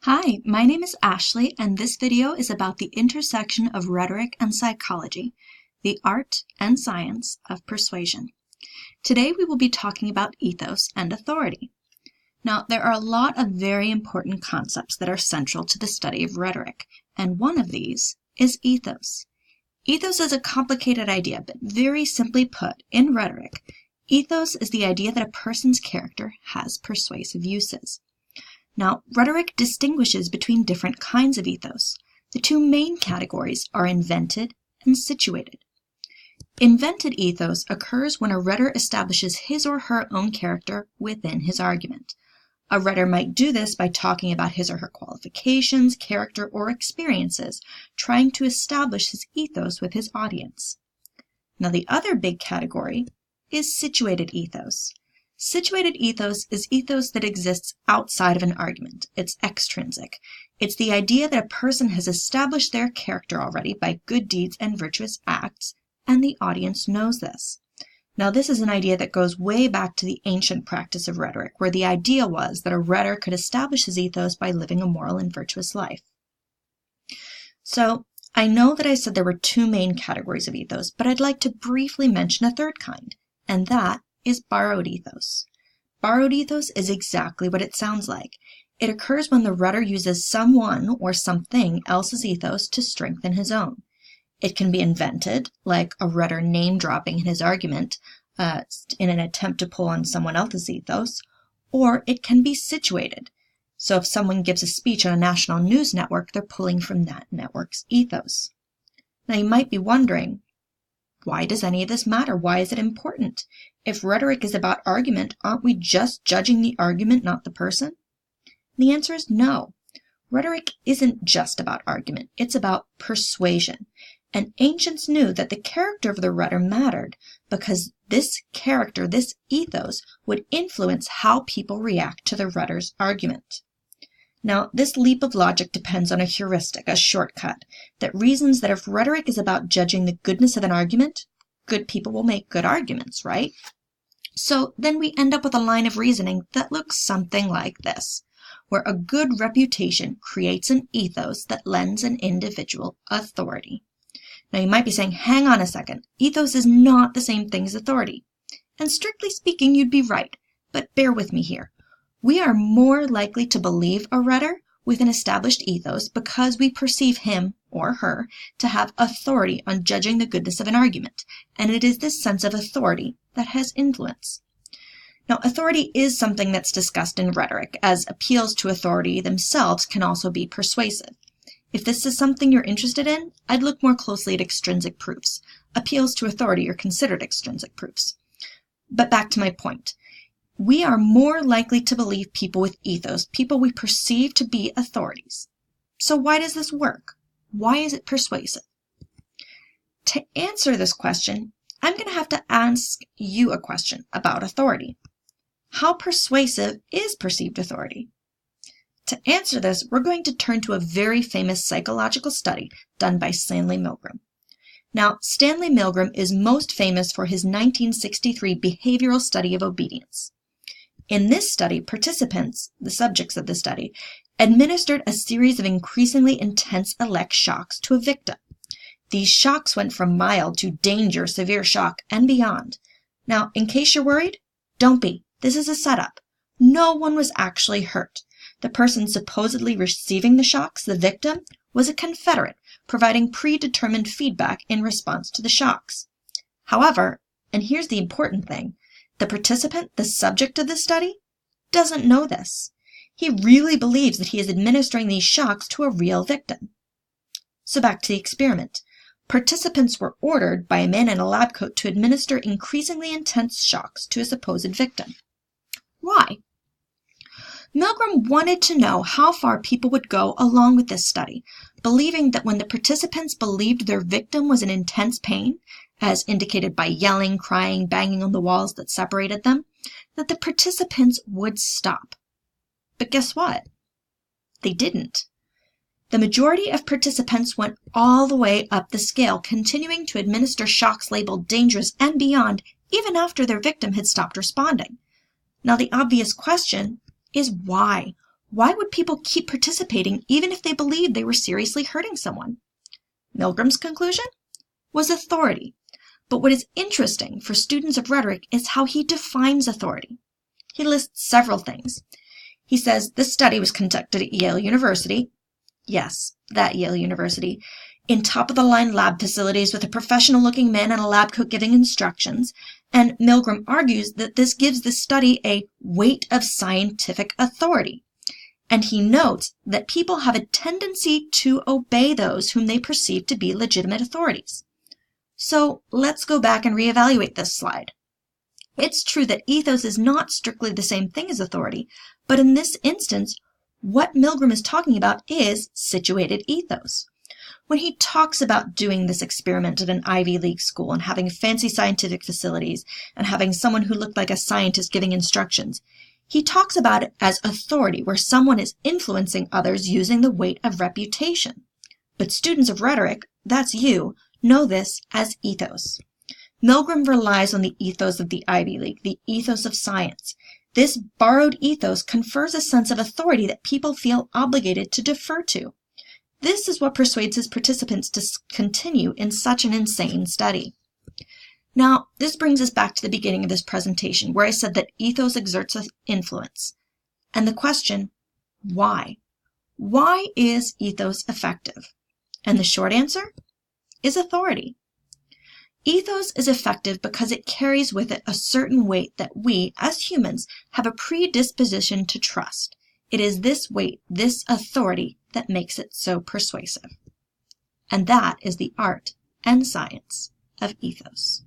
Hi, my name is Ashleigh, and this video is about the intersection of rhetoric and psychology, the art and science of persuasion. Today we will be talking about ethos and authority. Now, there are a lot of very important concepts that are central to the study of rhetoric, and one of these is ethos. Ethos is a complicated idea, but very simply put, in rhetoric, ethos is the idea that a person's character has persuasive uses. Now, rhetoric distinguishes between different kinds of ethos. The two main categories are invented and situated. Invented ethos occurs when a rhetor establishes his or her own character within his argument. A rhetor might do this by talking about his or her qualifications, character, or experiences, trying to establish his ethos with his audience. Now, the other big category is situated ethos. Situated ethos is ethos that exists outside of an argument. It's extrinsic. It's the idea that a person has established their character already by good deeds and virtuous acts, and the audience knows this. Now, this is an idea that goes way back to the ancient practice of rhetoric, where the idea was that a rhetor could establish his ethos by living a moral and virtuous life. So, I know that I said there were two main categories of ethos, but I'd like to briefly mention a third kind, and that is borrowed ethos. Borrowed ethos is exactly what it sounds like. It occurs when the rhetor uses someone or something else's ethos to strengthen his own. It can be invented, like a rhetor name-dropping in his argument in an attempt to pull on someone else's ethos, or it can be situated. So if someone gives a speech on a national news network, they're pulling from that network's ethos. Now you might be wondering, why does any of this matter? Why is it important? If rhetoric is about argument, aren't we just judging the argument, not the person? The answer is no. Rhetoric isn't just about argument. It's about persuasion. And ancients knew that the character of the rhetor mattered because this character, this ethos, would influence how people react to the rhetor's argument. Now, this leap of logic depends on a heuristic, a shortcut, that reasons that if rhetoric is about judging the goodness of an argument, good people will make good arguments, right? So then we end up with a line of reasoning that looks something like this, where a good reputation creates an ethos that lends an individual authority. Now you might be saying, hang on a second, ethos is not the same thing as authority. And strictly speaking, you'd be right, but bear with me here. We are more likely to believe a rhetor with an established ethos because we perceive him or her to have authority on judging the goodness of an argument, and it is this sense of authority that has influence. Now, authority is something that's discussed in rhetoric, as appeals to authority themselves can also be persuasive. If this is something you're interested in, I'd look more closely at extrinsic proofs. Appeals to authority are considered extrinsic proofs. But back to my point. We are more likely to believe people with ethos, people we perceive to be authorities. So why does this work? Why is it persuasive? To answer this question, I'm going to have to ask you a question about authority. How persuasive is perceived authority? To answer this, we're going to turn to a very famous psychological study done by Stanley Milgram. Now, Stanley Milgram is most famous for his 1963 behavioral study of obedience. In this study, participants, the subjects of the study, administered a series of increasingly intense elect shocks to a victim. These shocks went from mild to danger, severe shock, and beyond. Now, in case you're worried, don't be. This is a setup. No one was actually hurt. The person supposedly receiving the shocks, the victim, was a Confederate, providing predetermined feedback in response to the shocks. However, and here's the important thing, the participant, the subject of the study, doesn't know this. He really believes that he is administering these shocks to a real victim. So back to the experiment. Participants were ordered by a man in a lab coat to administer increasingly intense shocks to a supposed victim. Why? Milgram wanted to know how far people would go along with this study, believing that when the participants believed their victim was in intense pain, as indicated by yelling, crying, banging on the walls that separated them, that the participants would stop. But guess what? They didn't. The majority of participants went all the way up the scale, continuing to administer shocks labeled dangerous and beyond, even after their victim had stopped responding. Now, the obvious question is why? Why would people keep participating even if they believed they were seriously hurting someone? Milgram's conclusion was authority. But what is interesting for students of rhetoric is how he defines authority. He lists several things. He says this study was conducted at Yale University. Yes, that Yale University. In top-of-the-line lab facilities with a professional-looking man and a lab coat giving instructions. And Milgram argues that this gives the study a weight of scientific authority. And he notes that people have a tendency to obey those whom they perceive to be legitimate authorities. So let's go back and reevaluate this slide. It's true that ethos is not strictly the same thing as authority, but in this instance, what Milgram is talking about is situated ethos. When he talks about doing this experiment at an Ivy League school and having fancy scientific facilities and having someone who looked like a scientist giving instructions, he talks about it as authority, where someone is influencing others using the weight of reputation. But students of rhetoric, that's you, know this as ethos. Milgram relies on the ethos of the Ivy League, the ethos of science. This borrowed ethos confers a sense of authority that people feel obligated to defer to. This is what persuades his participants to continue in such an insane study. Now, this brings us back to the beginning of this presentation, where I said that ethos exerts an influence. And the question, why? Why is ethos effective? And the short answer is authority. Ethos is effective because it carries with it a certain weight that we, as humans, have a predisposition to trust. It is this weight, this authority, that makes it so persuasive. And that is the art and science of ethos.